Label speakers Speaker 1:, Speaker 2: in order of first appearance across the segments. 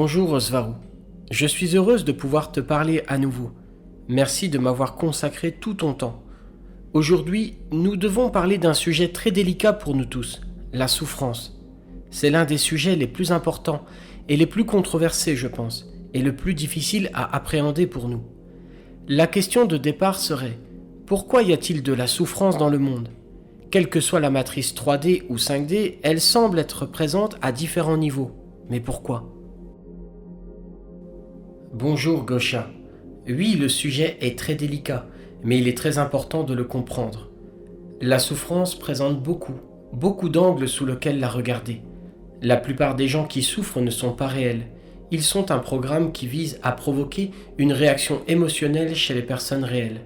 Speaker 1: Bonjour Osvarou, je suis heureuse de pouvoir te parler à nouveau. Merci de m'avoir consacré tout ton temps. Aujourd'hui, nous devons parler d'un sujet très délicat pour nous tous, la souffrance. C'est l'un des sujets les plus importants et les plus controversés, je pense, et le plus difficile à appréhender pour nous. La question de départ serait, pourquoi y a-t-il de la souffrance dans le monde ? Quelle que soit la matrice 3D ou 5D, elle semble être présente à différents niveaux. Mais pourquoi ? Bonjour Gosha. Oui, le sujet est très délicat, mais il est très important de le comprendre. La souffrance présente beaucoup d'angles sous lesquels la regarder. La plupart des gens qui souffrent ne sont pas réels. Ils sont un programme qui vise à provoquer une réaction émotionnelle chez les personnes réelles.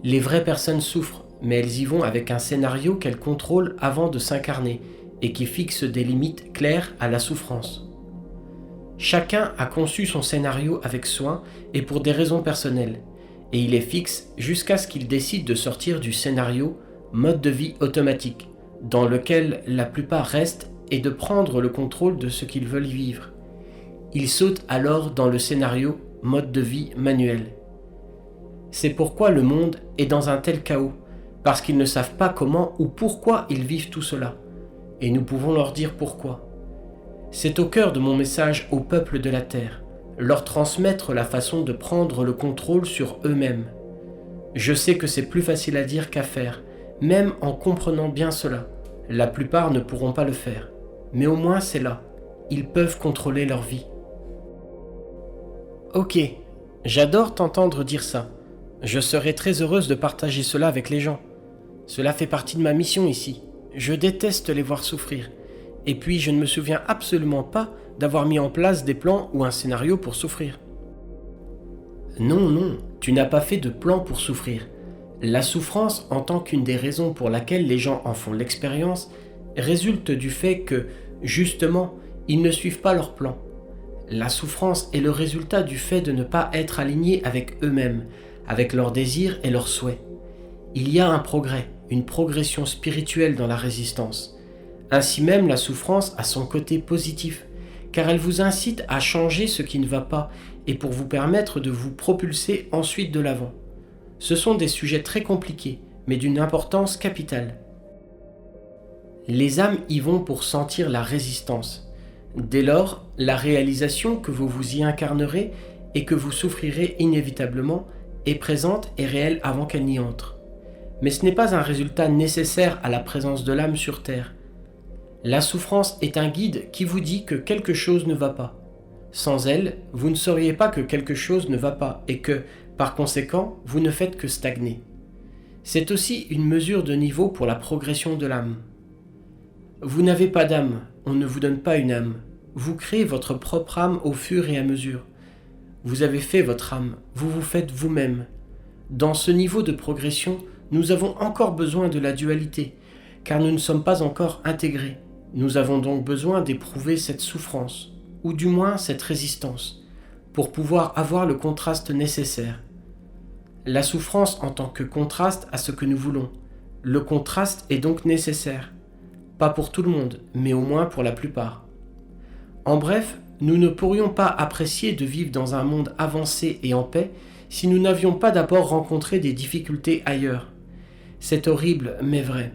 Speaker 1: Les vraies personnes souffrent, mais elles y vont avec un scénario qu'elles contrôlent avant de s'incarner et qui fixe des limites claires à la souffrance. Chacun a conçu son scénario avec soin et pour des raisons personnelles, et il est fixe jusqu'à ce qu'il décide de sortir du scénario mode de vie automatique, dans lequel la plupart restent, et de prendre le contrôle de ce qu'ils veulent vivre. Ils sautent alors dans le scénario mode de vie manuel. C'est pourquoi le monde est dans un tel chaos, parce qu'ils ne savent pas comment ou pourquoi ils vivent tout cela, et nous pouvons leur dire pourquoi. C'est au cœur de mon message au peuple de la Terre, leur transmettre la façon de prendre le contrôle sur eux-mêmes. Je sais que c'est plus facile à dire qu'à faire, même en comprenant bien cela. La plupart ne pourront pas le faire, mais au moins c'est là. Ils peuvent contrôler leur vie. Ok, j'adore t'entendre dire ça. Je serais très heureuse de partager cela avec les gens. Cela fait partie de ma mission ici. Je déteste les voir souffrir. Et puis, je ne me souviens absolument pas d'avoir mis en place des plans ou un scénario pour souffrir. Non, tu n'as pas fait de plan pour souffrir. La souffrance, en tant qu'une des raisons pour laquelle les gens en font l'expérience, résulte du fait que, justement, ils ne suivent pas leur plan. La souffrance est le résultat du fait de ne pas être alignés avec eux-mêmes, avec leurs désirs et leurs souhaits. Il y a un progrès, une progression spirituelle dans la résistance. Ainsi même, la souffrance a son côté positif, car elle vous incite à changer ce qui ne va pas et pour vous permettre de vous propulser ensuite de l'avant. Ce sont des sujets très compliqués, mais d'une importance capitale. Les âmes y vont pour sentir la résistance. Dès lors, la réalisation que vous vous y incarnerez et que vous souffrirez inévitablement est présente et réelle avant qu'elle n'y entre. Mais ce n'est pas un résultat nécessaire à la présence de l'âme sur Terre. La souffrance est un guide qui vous dit que quelque chose ne va pas. Sans elle, vous ne sauriez pas que quelque chose ne va pas et que, par conséquent, vous ne faites que stagner. C'est aussi une mesure de niveau pour la progression de l'âme. Vous n'avez pas d'âme, on ne vous donne pas une âme. Vous créez votre propre âme au fur et à mesure. Vous avez fait votre âme, vous vous faites vous-même. Dans ce niveau de progression, nous avons encore besoin de la dualité, car nous ne sommes pas encore intégrés. Nous avons donc besoin d'éprouver cette souffrance, ou du moins cette résistance, pour pouvoir avoir le contraste nécessaire. La souffrance en tant que contraste à ce que nous voulons. Le contraste est donc nécessaire. Pas pour tout le monde, mais au moins pour la plupart. En bref, nous ne pourrions pas apprécier de vivre dans un monde avancé et en paix si nous n'avions pas d'abord rencontré des difficultés ailleurs. C'est horrible, mais vrai.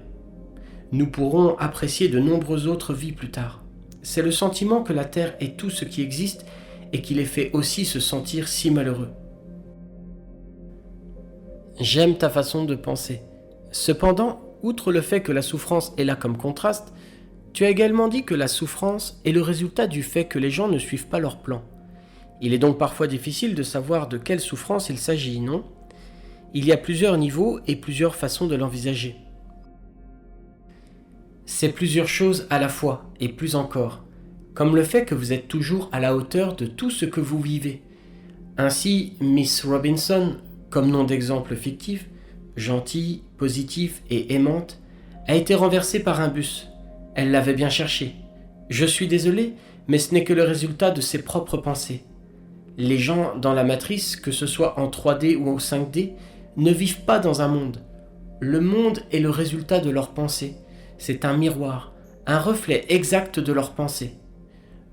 Speaker 1: Nous pourrons apprécier de nombreuses autres vies plus tard. C'est le sentiment que la Terre est tout ce qui existe et qui les fait aussi se sentir si malheureux. J'aime ta façon de penser. Cependant, outre le fait que la souffrance est là comme contraste, tu as également dit que la souffrance est le résultat du fait que les gens ne suivent pas leur plan. Il est donc parfois difficile de savoir de quelle souffrance il s'agit, non ? Il y a plusieurs niveaux et plusieurs façons de l'envisager. C'est plusieurs choses à la fois, et plus encore, comme le fait que vous êtes toujours à la hauteur de tout ce que vous vivez. Ainsi, Miss Robinson, comme nom d'exemple fictif, gentille, positive et aimante, a été renversée par un bus. Elle l'avait bien cherché. Je suis désolé, mais ce n'est que le résultat de ses propres pensées. Les gens dans la matrice, que ce soit en 3D ou en 5D, ne vivent pas dans un monde. Le monde est le résultat de leurs pensées. C'est un miroir, un reflet exact de leurs pensées.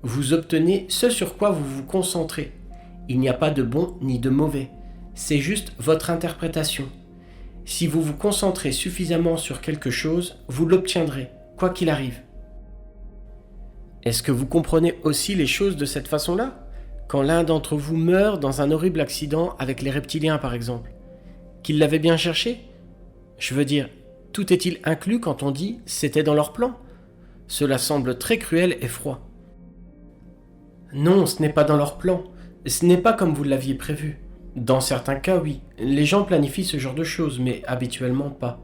Speaker 1: Vous obtenez ce sur quoi vous vous concentrez. Il n'y a pas de bon ni de mauvais. C'est juste votre interprétation. Si vous vous concentrez suffisamment sur quelque chose, vous l'obtiendrez, quoi qu'il arrive. Est-ce que vous comprenez aussi les choses de cette façon-là ? Quand l'un d'entre vous meurt dans un horrible accident avec les reptiliens par exemple, qu'il l'avait bien cherché ? Je veux dire, tout est-il inclus quand on dit « c'était dans leur plan » ? Cela semble très cruel et froid. Non, ce n'est pas dans leur plan. Ce n'est pas comme vous l'aviez prévu. Dans certains cas, oui, les gens planifient ce genre de choses, mais habituellement pas.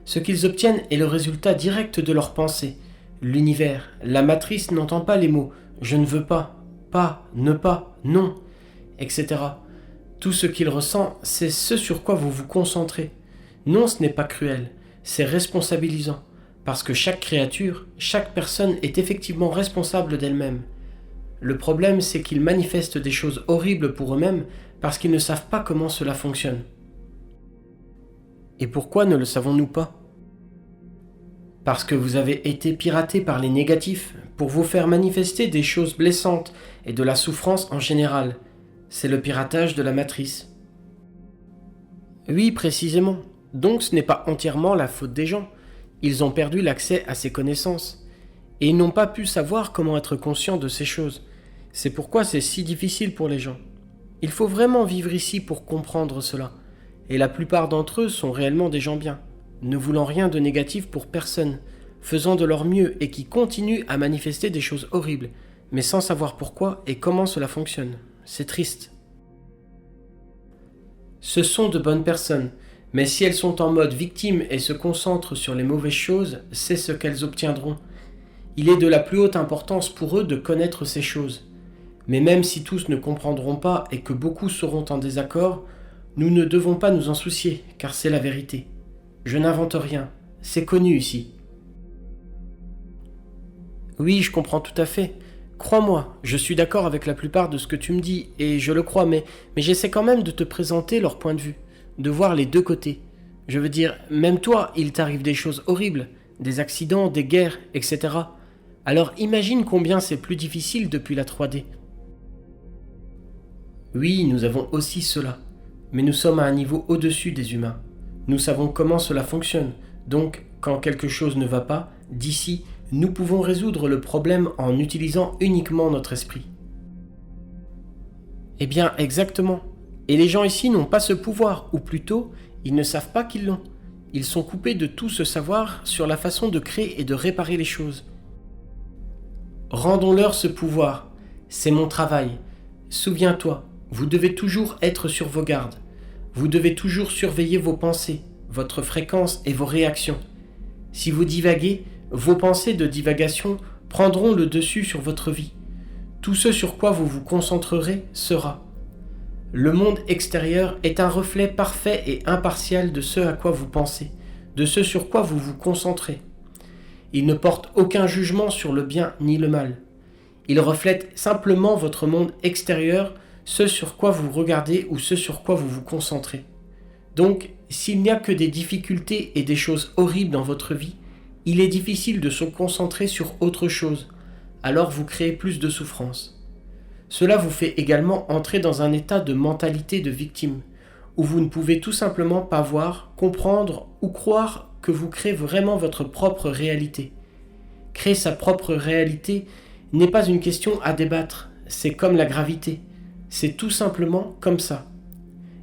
Speaker 1: Ce qu'ils obtiennent est le résultat direct de leurs pensées. L'univers, la matrice n'entend pas les mots « je ne veux pas »,« pas »,« ne pas »,« non », etc. Tout ce qu'il ressent, c'est ce sur quoi vous vous concentrez. Non, ce n'est pas cruel, c'est responsabilisant, parce que chaque créature, chaque personne est effectivement responsable d'elle-même. Le problème, c'est qu'ils manifestent des choses horribles pour eux-mêmes parce qu'ils ne savent pas comment cela fonctionne. Et pourquoi ne le savons-nous pas ? Parce que vous avez été piraté par les négatifs pour vous faire manifester des choses blessantes et de la souffrance en général. C'est le piratage de la matrice. Oui, précisément. Donc ce n'est pas entièrement la faute des gens. Ils ont perdu l'accès à ces connaissances. Et ils n'ont pas pu savoir comment être conscients de ces choses. C'est pourquoi c'est si difficile pour les gens. Il faut vraiment vivre ici pour comprendre cela. Et la plupart d'entre eux sont réellement des gens bien, ne voulant rien de négatif pour personne, faisant de leur mieux et qui continuent à manifester des choses horribles, mais sans savoir pourquoi et comment cela fonctionne. C'est triste. Ce sont de bonnes personnes, mais si elles sont en mode victime et se concentrent sur les mauvaises choses, c'est ce qu'elles obtiendront. Il est de la plus haute importance pour eux de connaître ces choses. Mais même si tous ne comprendront pas et que beaucoup seront en désaccord, nous ne devons pas nous en soucier, car c'est la vérité. Je n'invente rien, c'est connu ici. Oui, je comprends tout à fait. Crois-moi, je suis d'accord avec la plupart de ce que tu me dis, et je le crois, mais j'essaie quand même de te présenter leur point de vue, de voir les deux côtés. Je veux dire, même toi, il t'arrive des choses horribles, des accidents, des guerres, etc. Alors imagine combien c'est plus difficile depuis la 3D. Oui, nous avons aussi cela, mais nous sommes à un niveau au-dessus des humains. Nous savons comment cela fonctionne, donc quand quelque chose ne va pas, d'ici, nous pouvons résoudre le problème en utilisant uniquement notre esprit. Eh bien, exactement. Et les gens ici n'ont pas ce pouvoir, ou plutôt, ils ne savent pas qu'ils l'ont. Ils sont coupés de tout ce savoir sur la façon de créer et de réparer les choses. Rendons-leur ce pouvoir. C'est mon travail. Souviens-toi, vous devez toujours être sur vos gardes. Vous devez toujours surveiller vos pensées, votre fréquence et vos réactions. Si vous divaguez, vos pensées de divagation prendront le dessus sur votre vie. Tout ce sur quoi vous vous concentrerez sera. Le monde extérieur est un reflet parfait et impartial de ce à quoi vous pensez, de ce sur quoi vous vous concentrez. Il ne porte aucun jugement sur le bien ni le mal. Il reflète simplement votre monde extérieur, ce sur quoi vous regardez ou ce sur quoi vous vous concentrez. Donc, s'il n'y a que des difficultés et des choses horribles dans votre vie, il est difficile de se concentrer sur autre chose, alors vous créez plus de souffrance. Cela vous fait également entrer dans un état de mentalité de victime, où vous ne pouvez tout simplement pas voir, comprendre ou croire que vous créez vraiment votre propre réalité. Créer sa propre réalité n'est pas une question à débattre, c'est comme la gravité. C'est tout simplement comme ça.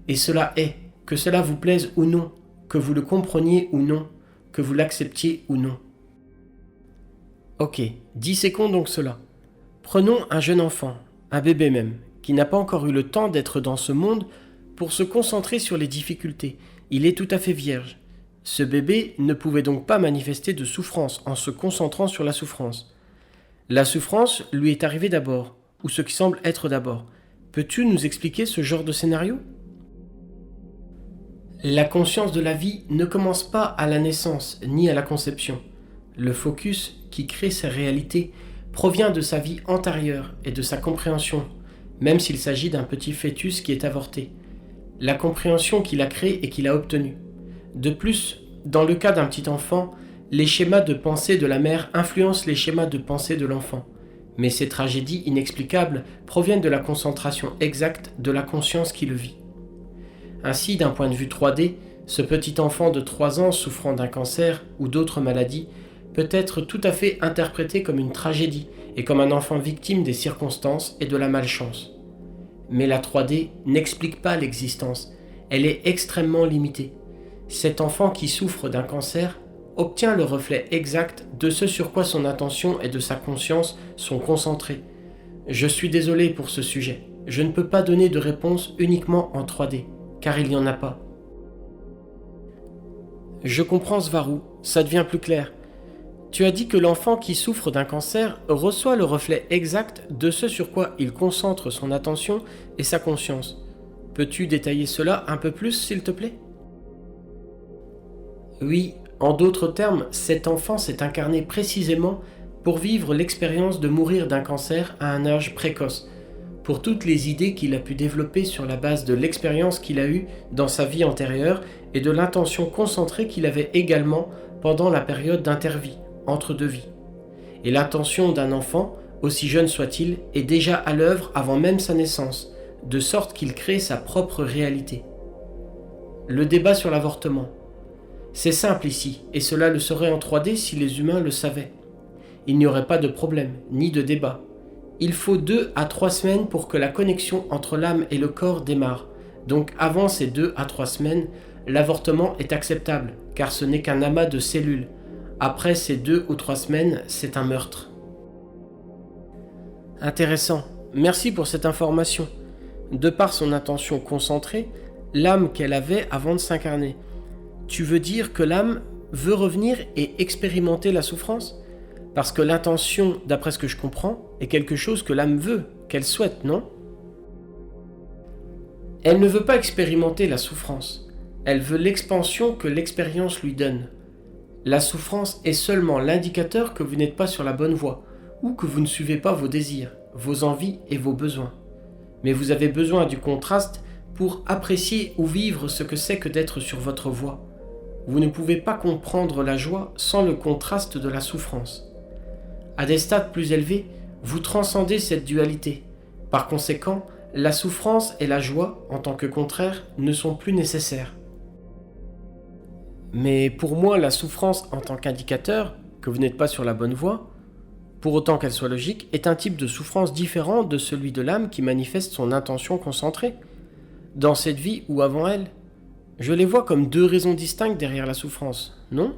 Speaker 1: Et cela est, que cela vous plaise ou non, que vous le compreniez ou non, que vous l'acceptiez ou non. Ok, disséquons donc cela. Prenons un jeune enfant, un bébé même, qui n'a pas encore eu le temps d'être dans ce monde pour se concentrer sur les difficultés. Il est tout à fait vierge. Ce bébé ne pouvait donc pas manifester de souffrance en se concentrant sur la souffrance. La souffrance lui est arrivée d'abord, ou ce qui semble être d'abord. Peux-tu nous expliquer ce genre de scénario ? La conscience de la vie ne commence pas à la naissance ni à la conception. Le focus qui crée sa réalité provient de sa vie antérieure et de sa compréhension, même s'il s'agit d'un petit fœtus qui est avorté. La compréhension qu'il a créée et qu'il a obtenue. De plus, dans le cas d'un petit enfant, les schémas de pensée de la mère influencent les schémas de pensée de l'enfant. Mais ces tragédies inexplicables proviennent de la concentration exacte de la conscience qui le vit. Ainsi, d'un point de vue 3D, ce petit enfant de 3 ans souffrant d'un cancer ou d'autres maladies peut être tout à fait interprété comme une tragédie et comme un enfant victime des circonstances et de la malchance. Mais la 3D n'explique pas l'existence, elle est extrêmement limitée. Cet enfant qui souffre d'un cancer obtient le reflet exact de ce sur quoi son attention et de sa conscience sont concentrés. Je suis désolé pour ce sujet, je ne peux pas donner de réponse uniquement en 3D, car il n'y en a pas. Je comprends Svaru, ça devient plus clair. Tu as dit que l'enfant qui souffre d'un cancer reçoit le reflet exact de ce sur quoi il concentre son attention et sa conscience. Peux-tu détailler cela un peu plus, s'il te plaît ? Oui, en d'autres termes, cet enfant s'est incarné précisément pour vivre l'expérience de mourir d'un cancer à un âge précoce, pour toutes les idées qu'il a pu développer sur la base de l'expérience qu'il a eue dans sa vie antérieure et de l'intention concentrée qu'il avait également pendant la période d'intervie, entre deux vies. Et l'intention d'un enfant, aussi jeune soit-il, est déjà à l'œuvre avant même sa naissance, de sorte qu'il crée sa propre réalité. Le débat sur l'avortement. C'est simple ici, et cela le serait en 3D si les humains le savaient. Il n'y aurait pas de problème, ni de débat. Il faut 2 à 3 semaines pour que la connexion entre l'âme et le corps démarre. Donc avant ces 2 à 3 semaines, l'avortement est acceptable, car ce n'est qu'un amas de cellules. Après ces 2 ou 3 semaines, c'est un meurtre. Intéressant, merci pour cette information. De par son attention concentrée, l'âme qu'elle avait avant de s'incarner. Tu veux dire que l'âme veut revenir et expérimenter la souffrance ? Parce que l'intention, d'après ce que je comprends, est quelque chose que l'âme veut, qu'elle souhaite, non ? Elle ne veut pas expérimenter la souffrance. Elle veut l'expansion que l'expérience lui donne. La souffrance est seulement l'indicateur que vous n'êtes pas sur la bonne voie, ou que vous ne suivez pas vos désirs, vos envies et vos besoins. Mais vous avez besoin du contraste pour apprécier ou vivre ce que c'est que d'être sur votre voie. Vous ne pouvez pas comprendre la joie sans le contraste de la souffrance. À des stades plus élevés, vous transcendez cette dualité. Par conséquent, la souffrance et la joie, en tant que contraires, ne sont plus nécessaires. Mais pour moi, la souffrance en tant qu'indicateur, que vous n'êtes pas sur la bonne voie, pour autant qu'elle soit logique, est un type de souffrance différent de celui de l'âme qui manifeste son intention concentrée, dans cette vie ou avant elle. Je les vois comme 2 raisons distinctes derrière la souffrance, non ?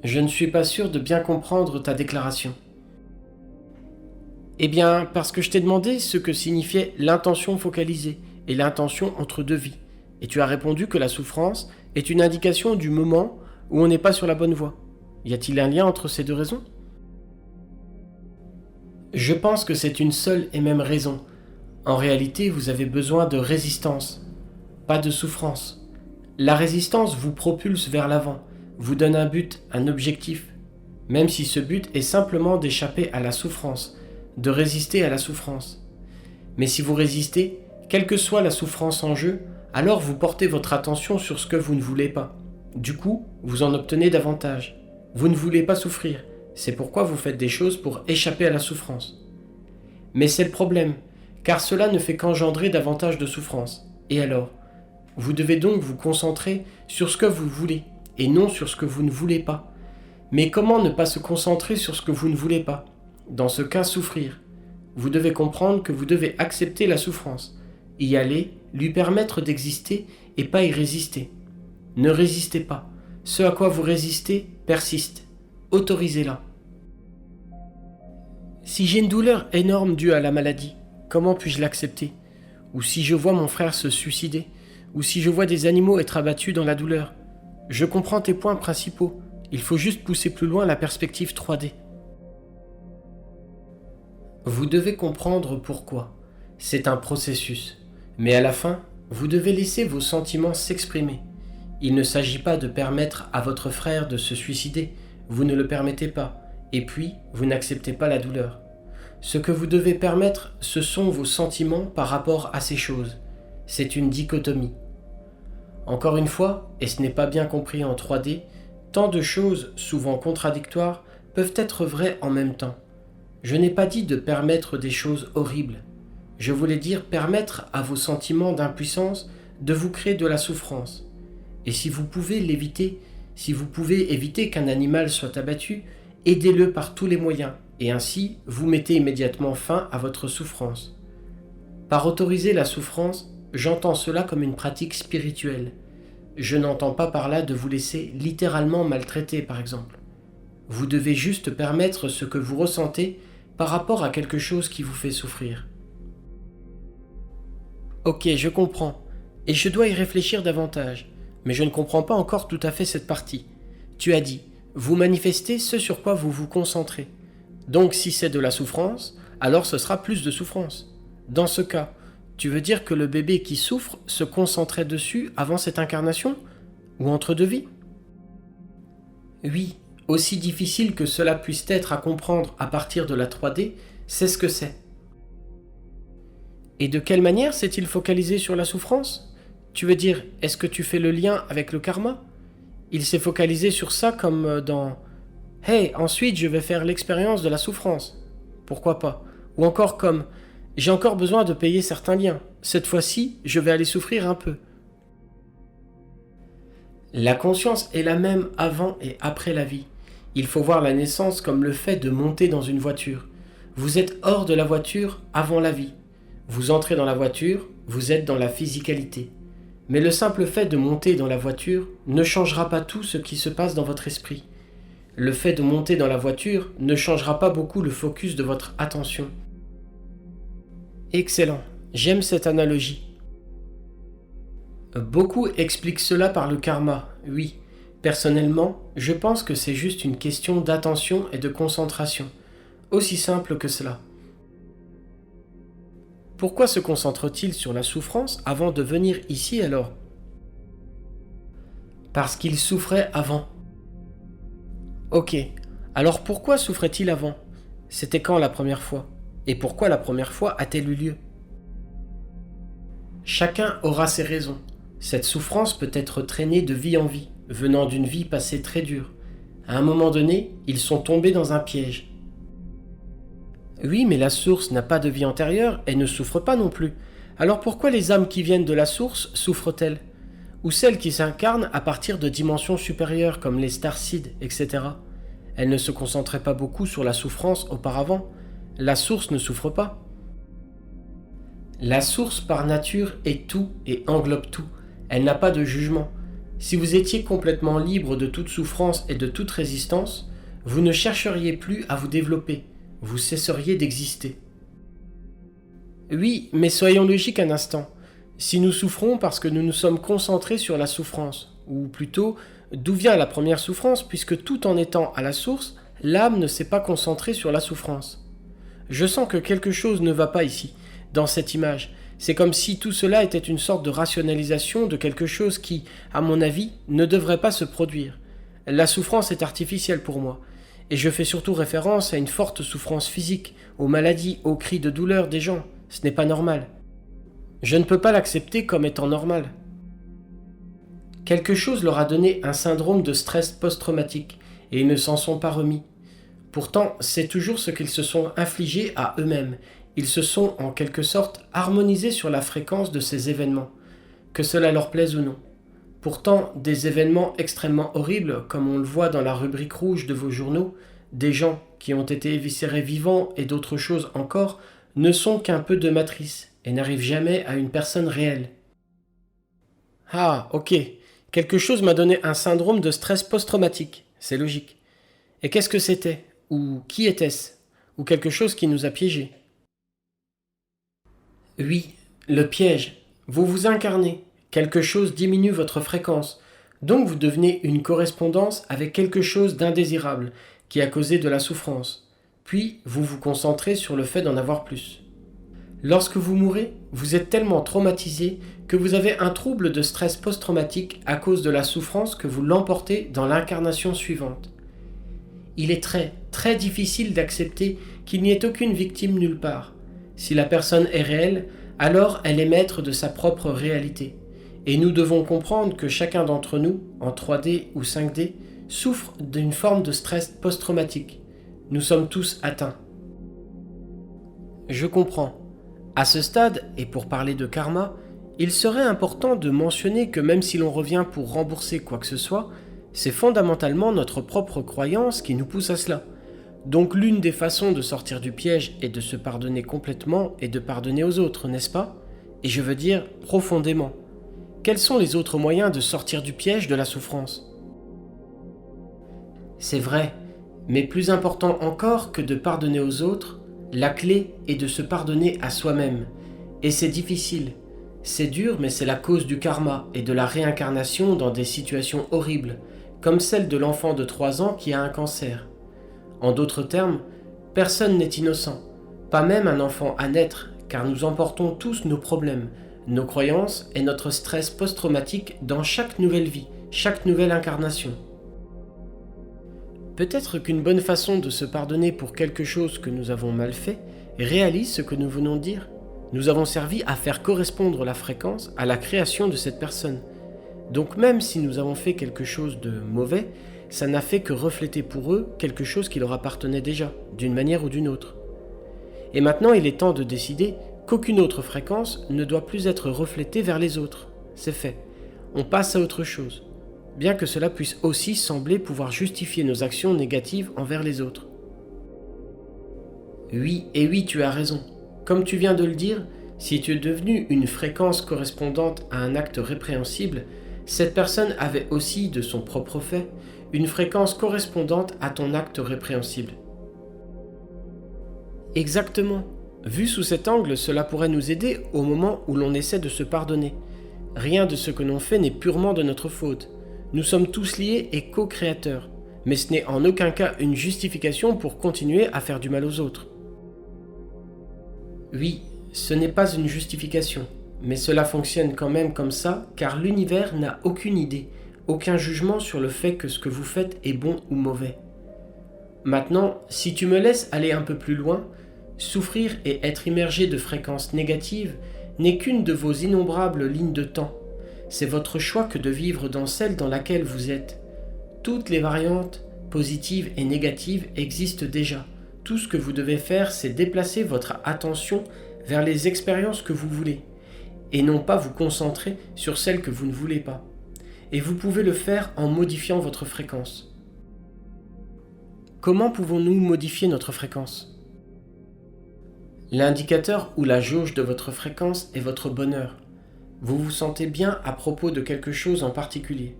Speaker 1: Je ne suis pas sûr de bien comprendre ta déclaration. Eh bien, parce que je t'ai demandé ce que signifiait l'intention focalisée et l'intention entre 2 vies, et tu as répondu que la souffrance est une indication du moment où on n'est pas sur la bonne voie. Y a-t-il un lien entre ces 2 raisons ? Je pense que c'est une seule et même raison. En réalité, vous avez besoin de résistance, pas de souffrance. La résistance vous propulse vers l'avant, vous donne un but, un objectif, même si ce but est simplement d'échapper à la souffrance, de résister à la souffrance. Mais si vous résistez, quelle que soit la souffrance en jeu, alors vous portez votre attention sur ce que vous ne voulez pas. Du coup, vous en obtenez davantage. Vous ne voulez pas souffrir, c'est pourquoi vous faites des choses pour échapper à la souffrance. Mais c'est le problème, car cela ne fait qu'engendrer davantage de souffrance. Et alors ? Vous devez donc vous concentrer sur ce que vous voulez, et non sur ce que vous ne voulez pas. Mais comment ne pas se concentrer sur ce que vous ne voulez pas ? Dans ce cas, souffrir. Vous devez comprendre que vous devez accepter la souffrance, y aller, lui permettre d'exister et pas y résister. Ne résistez pas. Ce à quoi vous résistez persiste. Autorisez-la. Si j'ai une douleur énorme due à la maladie, comment puis-je l'accepter ? Ou si je vois mon frère se suicider ? Ou si je vois des animaux être abattus dans la douleur ? Je comprends tes points principaux. Il faut juste pousser plus loin la perspective 3D. Vous devez comprendre pourquoi. C'est un processus. Mais à la fin, vous devez laisser vos sentiments s'exprimer. Il ne s'agit pas de permettre à votre frère de se suicider. Vous ne le permettez pas. Et puis, vous n'acceptez pas la douleur. Ce que vous devez permettre, ce sont vos sentiments par rapport à ces choses. C'est une dichotomie. Encore une fois, et ce n'est pas bien compris en 3D, tant de choses, souvent contradictoires, peuvent être vraies en même temps. Je n'ai pas dit de permettre des choses horribles. Je voulais dire permettre à vos sentiments d'impuissance de vous créer de la souffrance. Et si vous pouvez l'éviter, si vous pouvez éviter qu'un animal soit abattu, aidez-le par tous les moyens, et ainsi vous mettez immédiatement fin à votre souffrance. Par autoriser la souffrance, j'entends cela comme une pratique spirituelle. Je n'entends pas par là de vous laisser littéralement maltraiter, par exemple. Vous devez juste permettre ce que vous ressentez par rapport à quelque chose qui vous fait souffrir. Ok, je comprends, et je dois y réfléchir davantage, mais je ne comprends pas encore tout à fait cette partie. Tu as dit, vous manifestez ce sur quoi vous vous concentrez. Donc si c'est de la souffrance, alors ce sera plus de souffrance. Dans ce cas, tu veux dire que le bébé qui souffre se concentrait dessus avant cette incarnation? Ou entre deux vies? Oui, aussi difficile que cela puisse être à comprendre à partir de la 3D, c'est ce que c'est. Et de quelle manière s'est-il focalisé sur la souffrance? Tu veux dire, est-ce que tu fais le lien avec le karma? Il s'est focalisé sur ça comme dans « Hey, ensuite je vais faire l'expérience de la souffrance. » Pourquoi pas? Ou encore comme « J'ai encore besoin de payer certains liens. Cette fois-ci, je vais aller souffrir un peu. » La conscience est la même avant et après la vie. Il faut voir la naissance comme le fait de monter dans une voiture. Vous êtes hors de la voiture avant la vie. Vous entrez dans la voiture, vous êtes dans la physicalité. Mais le simple fait de monter dans la voiture ne changera pas tout ce qui se passe dans votre esprit. Le fait de monter dans la voiture ne changera pas beaucoup le focus de votre attention. Excellent, j'aime cette analogie. Beaucoup expliquent cela par le karma, oui. Personnellement, je pense que c'est juste une question d'attention et de concentration. Aussi simple que cela. Pourquoi se concentre-t-il sur la souffrance avant de venir ici alors? Parce qu'il souffrait avant. Ok, alors pourquoi souffrait-il avant? C'était quand la première fois? Et pourquoi la première fois a-t-elle eu lieu? Chacun aura ses raisons. Cette souffrance peut être traînée de vie en vie, venant d'une vie passée très dure. À un moment donné, ils sont tombés dans un piège. Oui, mais la source n'a pas de vie antérieure et ne souffre pas non plus. Alors pourquoi les âmes qui viennent de la source souffrent-elles? Ou celles qui s'incarnent à partir de dimensions supérieures comme les starseeds, etc. Elles ne se concentraient pas beaucoup sur la souffrance auparavant. La source ne souffre pas. La source par nature est tout et englobe tout. Elle n'a pas de jugement. Si vous étiez complètement libre de toute souffrance et de toute résistance, vous ne chercheriez plus à vous développer. Vous cesseriez d'exister. Oui, mais soyons logiques un instant. Si nous souffrons parce que nous nous sommes concentrés sur la souffrance, ou plutôt, d'où vient la première souffrance, puisque tout en étant à la source, l'âme ne s'est pas concentrée sur la souffrance. Je sens que quelque chose ne va pas ici, dans cette image. C'est comme si tout cela était une sorte de rationalisation de quelque chose qui, à mon avis, ne devrait pas se produire. La souffrance est artificielle pour moi. Et je fais surtout référence à une forte souffrance physique, aux maladies, aux cris de douleur des gens. Ce n'est pas normal. Je ne peux pas l'accepter comme étant normal. Quelque chose leur a donné un syndrome de stress post-traumatique, et ils ne s'en sont pas remis. Pourtant, c'est toujours ce qu'ils se sont infligés à eux-mêmes. Ils se sont, en quelque sorte, harmonisés sur la fréquence de ces événements, que cela leur plaise ou non. Pourtant, des événements extrêmement horribles, comme on le voit dans la rubrique rouge de vos journaux, des gens qui ont été éviscérés vivants et d'autres choses encore, ne sont qu'un peu de matrice et n'arrivent jamais à une personne réelle. Ah, ok. Quelque chose m'a donné un syndrome de stress post-traumatique. C'est logique. Et qu'est-ce que c'était? Ou qui était-ce? Ou quelque chose qui nous a piégés? Oui, le piège. Vous vous incarnez. Quelque chose diminue votre fréquence. Donc vous devenez une correspondance avec quelque chose d'indésirable qui a causé de la souffrance. Puis vous vous concentrez sur le fait d'en avoir plus. Lorsque vous mourrez, vous êtes tellement traumatisé que vous avez un trouble de stress post-traumatique à cause de la souffrance que vous l'emportez dans l'incarnation suivante. Il est très, très difficile d'accepter qu'il n'y ait aucune victime nulle part. Si la personne est réelle, alors elle est maître de sa propre réalité. Et nous devons comprendre que chacun d'entre nous, en 3D ou 5D, souffre d'une forme de stress post-traumatique. Nous sommes tous atteints. Je comprends. À ce stade, et pour parler de karma, il serait important de mentionner que même si l'on revient pour rembourser quoi que ce soit, c'est fondamentalement notre propre croyance qui nous pousse à cela. Donc l'une des façons de sortir du piège et de se pardonner complètement et de pardonner aux autres, n'est-ce pas? Et je veux dire profondément. Quels sont les autres moyens de sortir du piège de la souffrance? C'est vrai, mais plus important encore que de pardonner aux autres, la clé est de se pardonner à soi-même. Et c'est difficile. C'est dur, mais c'est la cause du karma et de la réincarnation dans des situations horribles, comme celle de l'enfant de 3 ans qui a un cancer. En d'autres termes, personne n'est innocent, pas même un enfant à naître, car nous emportons tous nos problèmes, nos croyances et notre stress post-traumatique dans chaque nouvelle vie, chaque nouvelle incarnation. Peut-être qu'une bonne façon de se pardonner pour quelque chose que nous avons mal fait réalise ce que nous venons de dire. Nous avons servi à faire correspondre la fréquence à la création de cette personne. Donc même si nous avons fait quelque chose de mauvais, ça n'a fait que refléter pour eux quelque chose qui leur appartenait déjà, d'une manière ou d'une autre. Et maintenant, il est temps de décider qu'aucune autre fréquence ne doit plus être reflétée vers les autres. C'est fait. On passe à autre chose. Bien que cela puisse aussi sembler pouvoir justifier nos actions négatives envers les autres. Oui, et oui, tu as raison. Comme tu viens de le dire, si tu es devenu une fréquence correspondante à un acte répréhensible, cette personne avait aussi, de son propre fait, une fréquence correspondante à ton acte répréhensible. Exactement. Vu sous cet angle, cela pourrait nous aider au moment où l'on essaie de se pardonner. Rien de ce que l'on fait n'est purement de notre faute. Nous sommes tous liés et co-créateurs, mais ce n'est en aucun cas une justification pour continuer à faire du mal aux autres. Oui, ce n'est pas une justification, mais cela fonctionne quand même comme ça, car l'univers n'a aucune idée, aucun jugement sur le fait que ce que vous faites est bon ou mauvais. Maintenant, si tu me laisses aller un peu plus loin, souffrir et être immergé de fréquences négatives n'est qu'une de vos innombrables lignes de temps. C'est votre choix que de vivre dans celle dans laquelle vous êtes. Toutes les variantes, positives et négatives, existent déjà. Tout ce que vous devez faire, c'est déplacer votre attention vers les expériences que vous voulez, et non pas vous concentrer sur celles que vous ne voulez pas. Et vous pouvez le faire en modifiant votre fréquence. Comment pouvons-nous modifier notre fréquence? L'indicateur ou la jauge de votre fréquence est votre bonheur. Vous vous sentez bien à propos de quelque chose en particulier.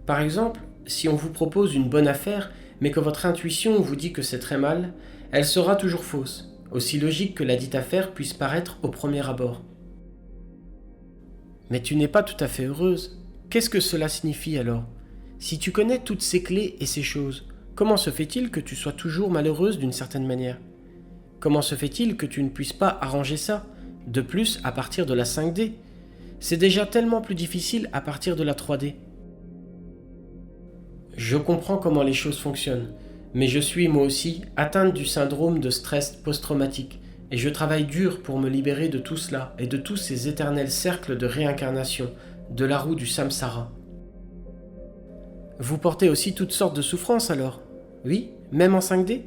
Speaker 1: Par exemple, si on vous propose une bonne affaire, mais que votre intuition vous dit que c'est très mal, elle sera toujours fausse, aussi logique que la dite affaire puisse paraître au premier abord. Mais tu n'es pas tout à fait heureuse. Qu'est-ce que cela signifie alors? Si tu connais toutes ces clés et ces choses, comment se fait-il que tu sois toujours malheureuse d'une certaine manière? Comment se fait-il que tu ne puisses pas arranger ça? De plus, à partir de la 5D, c'est déjà tellement plus difficile à partir de la 3D. Je comprends comment les choses fonctionnent, mais je suis moi aussi atteinte du syndrome de stress post-traumatique, et je travaille dur pour me libérer de tout cela et de tous ces éternels cercles de réincarnation, de la roue du samsara. Vous portez aussi toutes sortes de souffrances alors? Oui, même en 5D?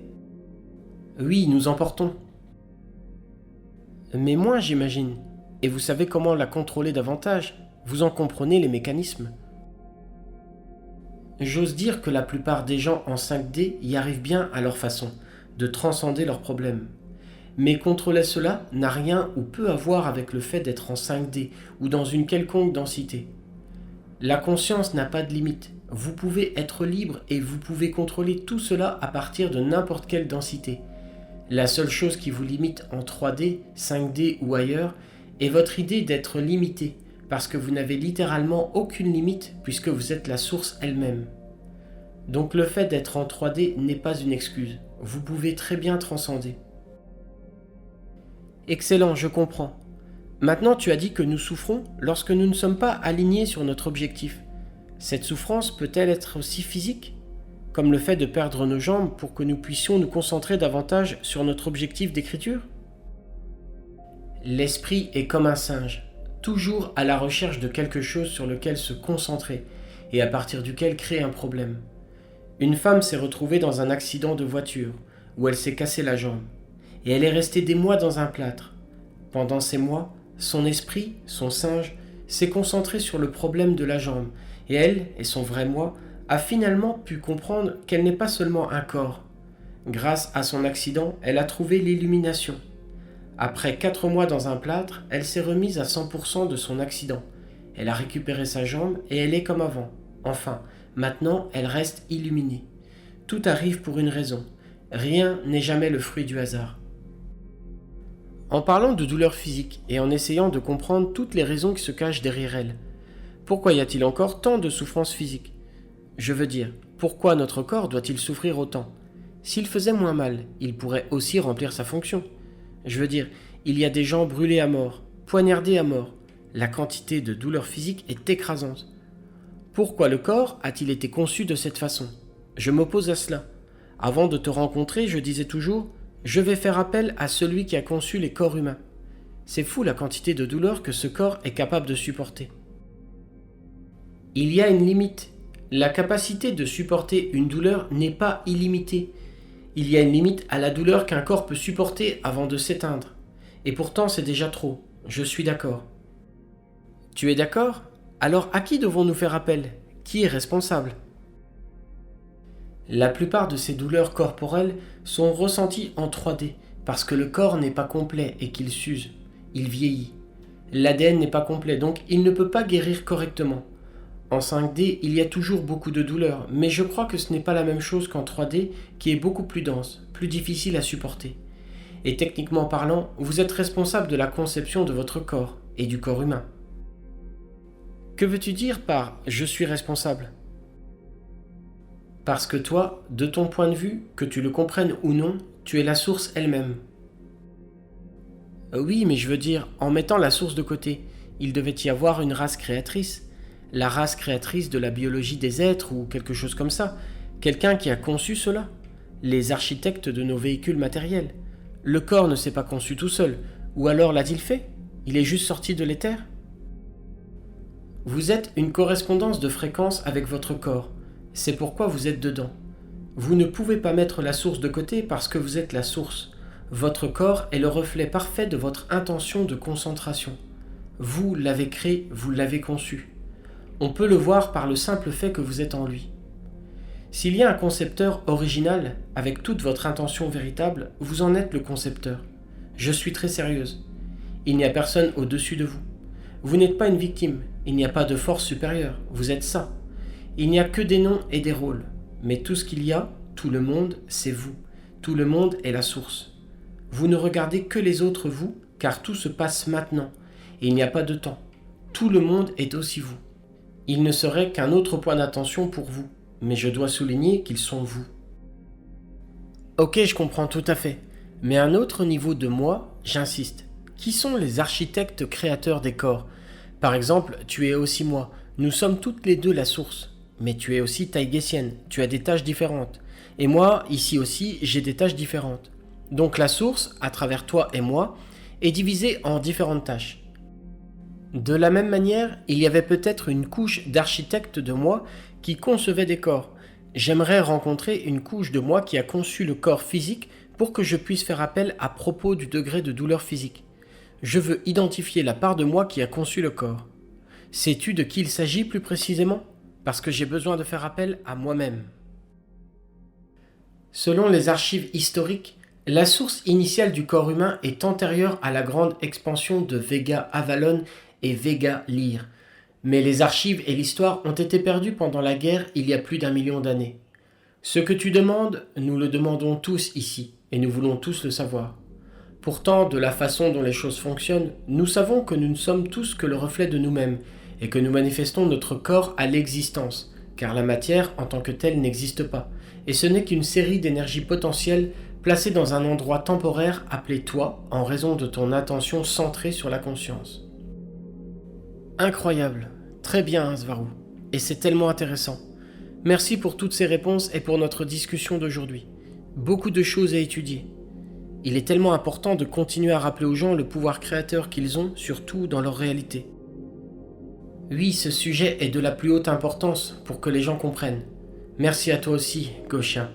Speaker 1: Oui, nous en portons. Mais moins, j'imagine. Et vous savez comment la contrôler davantage. Vous en comprenez les mécanismes. J'ose dire que la plupart des gens en 5D y arrivent bien à leur façon, de transcender leurs problèmes. Mais contrôler cela n'a rien ou peu à voir avec le fait d'être en 5D ou dans une quelconque densité. La conscience n'a pas de limite. Vous pouvez être libre et vous pouvez contrôler tout cela à partir de n'importe quelle densité. La seule chose qui vous limite en 3D, 5D ou ailleurs est votre idée d'être limité, parce que vous n'avez littéralement aucune limite puisque vous êtes la source elle-même. Donc le fait d'être en 3D n'est pas une excuse. Vous pouvez très bien transcender. Excellent, je comprends. Maintenant, tu as dit que nous souffrons lorsque nous ne sommes pas alignés sur notre objectif. Cette souffrance peut-elle être aussi physique ? Comme le fait de perdre nos jambes pour que nous puissions nous concentrer davantage sur notre objectif d'écriture ? L'esprit est comme un singe, toujours à la recherche de quelque chose sur lequel se concentrer et à partir duquel créer un problème. Une femme s'est retrouvée dans un accident de voiture, où elle s'est cassé la jambe. Et elle est restée des mois dans un plâtre. Pendant ces mois, son esprit, son singe, s'est concentré sur le problème de la jambe, et elle, et son vrai moi, a finalement pu comprendre qu'elle n'est pas seulement un corps. Grâce à son accident, elle a trouvé l'illumination. Après 4 mois dans un plâtre, elle s'est remise à 100% de son accident. Elle a récupéré sa jambe et elle est comme avant. Enfin, maintenant, elle reste illuminée. Tout arrive pour une raison. Rien n'est jamais le fruit du hasard. En parlant de douleur physique et en essayant de comprendre toutes les raisons qui se cachent derrière elle, pourquoi y a-t-il encore tant de souffrances physiques? Je veux dire, pourquoi notre corps doit-il souffrir autant? S'il faisait moins mal, il pourrait aussi remplir sa fonction. Je veux dire, il y a des gens brûlés à mort, poignardés à mort. La quantité de douleur physique est écrasante. Pourquoi le corps a-t-il été conçu de cette façon? Je m'oppose à cela. Avant de te rencontrer, je disais toujours « Je vais faire appel à celui qui a conçu les corps humains ». C'est fou la quantité de douleur que ce corps est capable de supporter. Il y a une limite. La capacité de supporter une douleur n'est pas illimitée. Il y a une limite à la douleur qu'un corps peut supporter avant de s'éteindre. Et pourtant, c'est déjà trop. Je suis d'accord. Tu es d'accord? Alors à qui devons-nous faire appel? Qui est responsable? La plupart de ces douleurs corporelles sont ressenties en 3D parce que le corps n'est pas complet et qu'il s'use, il vieillit. L'ADN n'est pas complet, donc il ne peut pas guérir correctement. En 5D, il y a toujours beaucoup de douleurs, mais je crois que ce n'est pas la même chose qu'en 3D, qui est beaucoup plus dense, plus difficile à supporter. Et techniquement parlant, vous êtes responsable de la conception de votre corps et du corps humain. Que veux-tu dire par « je suis responsable » ? Parce que toi, de ton point de vue, que tu le comprennes ou non, tu es la source elle-même. Oui, mais je veux dire, en mettant la source de côté, il devait y avoir une race créatrice. La race créatrice de la biologie des êtres ou quelque chose comme ça. Quelqu'un qui a conçu cela. Les architectes de nos véhicules matériels. Le corps ne s'est pas conçu tout seul. Ou alors l'a-t-il fait? Il est juste sorti de l'éther? Vous êtes une correspondance de fréquence avec votre corps. C'est pourquoi vous êtes dedans. Vous ne pouvez pas mettre la source de côté parce que vous êtes la source. Votre corps est le reflet parfait de votre intention de concentration. Vous l'avez créé, vous l'avez conçu. On peut le voir par le simple fait que vous êtes en lui. S'il y a un concepteur original, avec toute votre intention véritable, vous en êtes le concepteur. Je suis très sérieuse. Il n'y a personne au-dessus de vous. Vous n'êtes pas une victime, il n'y a pas de force supérieure, vous êtes ça. Il n'y a que des noms et des rôles. Mais tout ce qu'il y a, tout le monde, c'est vous. Tout le monde est la source. Vous ne regardez que les autres vous, car tout se passe maintenant. Et il n'y a pas de temps. Tout le monde est aussi vous. Il ne serait qu'un autre point d'attention pour vous, mais je dois souligner qu'ils sont vous. Ok, je comprends tout à fait. Mais à un autre niveau de moi, j'insiste. Qui sont les architectes créateurs des corps? Par exemple, tu es aussi moi. Nous sommes toutes les deux la source. Mais tu es aussi taïgésienne. Tu as des tâches différentes. Et moi, ici aussi, j'ai des tâches différentes. Donc la source, à travers toi et moi, est divisée en différentes tâches. De la même manière, il y avait peut-être une couche d'architecte de moi qui concevait des corps. J'aimerais rencontrer une couche de moi qui a conçu le corps physique pour que je puisse faire appel à propos du degré de douleur physique. Je veux identifier la part de moi qui a conçu le corps. Sais-tu de qui il s'agit plus précisément? Parce que j'ai besoin de faire appel à moi-même. Selon les archives historiques, la source initiale du corps humain est antérieure à la grande expansion de Vega Avalon et Vega Lyre. Mais les archives et l'histoire ont été perdues pendant la guerre il y a plus d'1 million d'années. Ce que tu demandes, nous le demandons tous ici, et nous voulons tous le savoir. Pourtant, de la façon dont les choses fonctionnent, nous savons que nous ne sommes tous que le reflet de nous-mêmes, et que nous manifestons notre corps à l'existence, car la matière en tant que telle n'existe pas, et ce n'est qu'une série d'énergies potentielles placées dans un endroit temporaire appelé toi, en raison de ton attention centrée sur la conscience. Incroyable, très bien Svaru, et c'est tellement intéressant. Merci pour toutes ces réponses et pour notre discussion d'aujourd'hui. Beaucoup de choses à étudier. Il est tellement important de continuer à rappeler aux gens le pouvoir créateur qu'ils ont, surtout dans leur réalité. Oui, ce sujet est de la plus haute importance pour que les gens comprennent. Merci à toi aussi, Gauchien.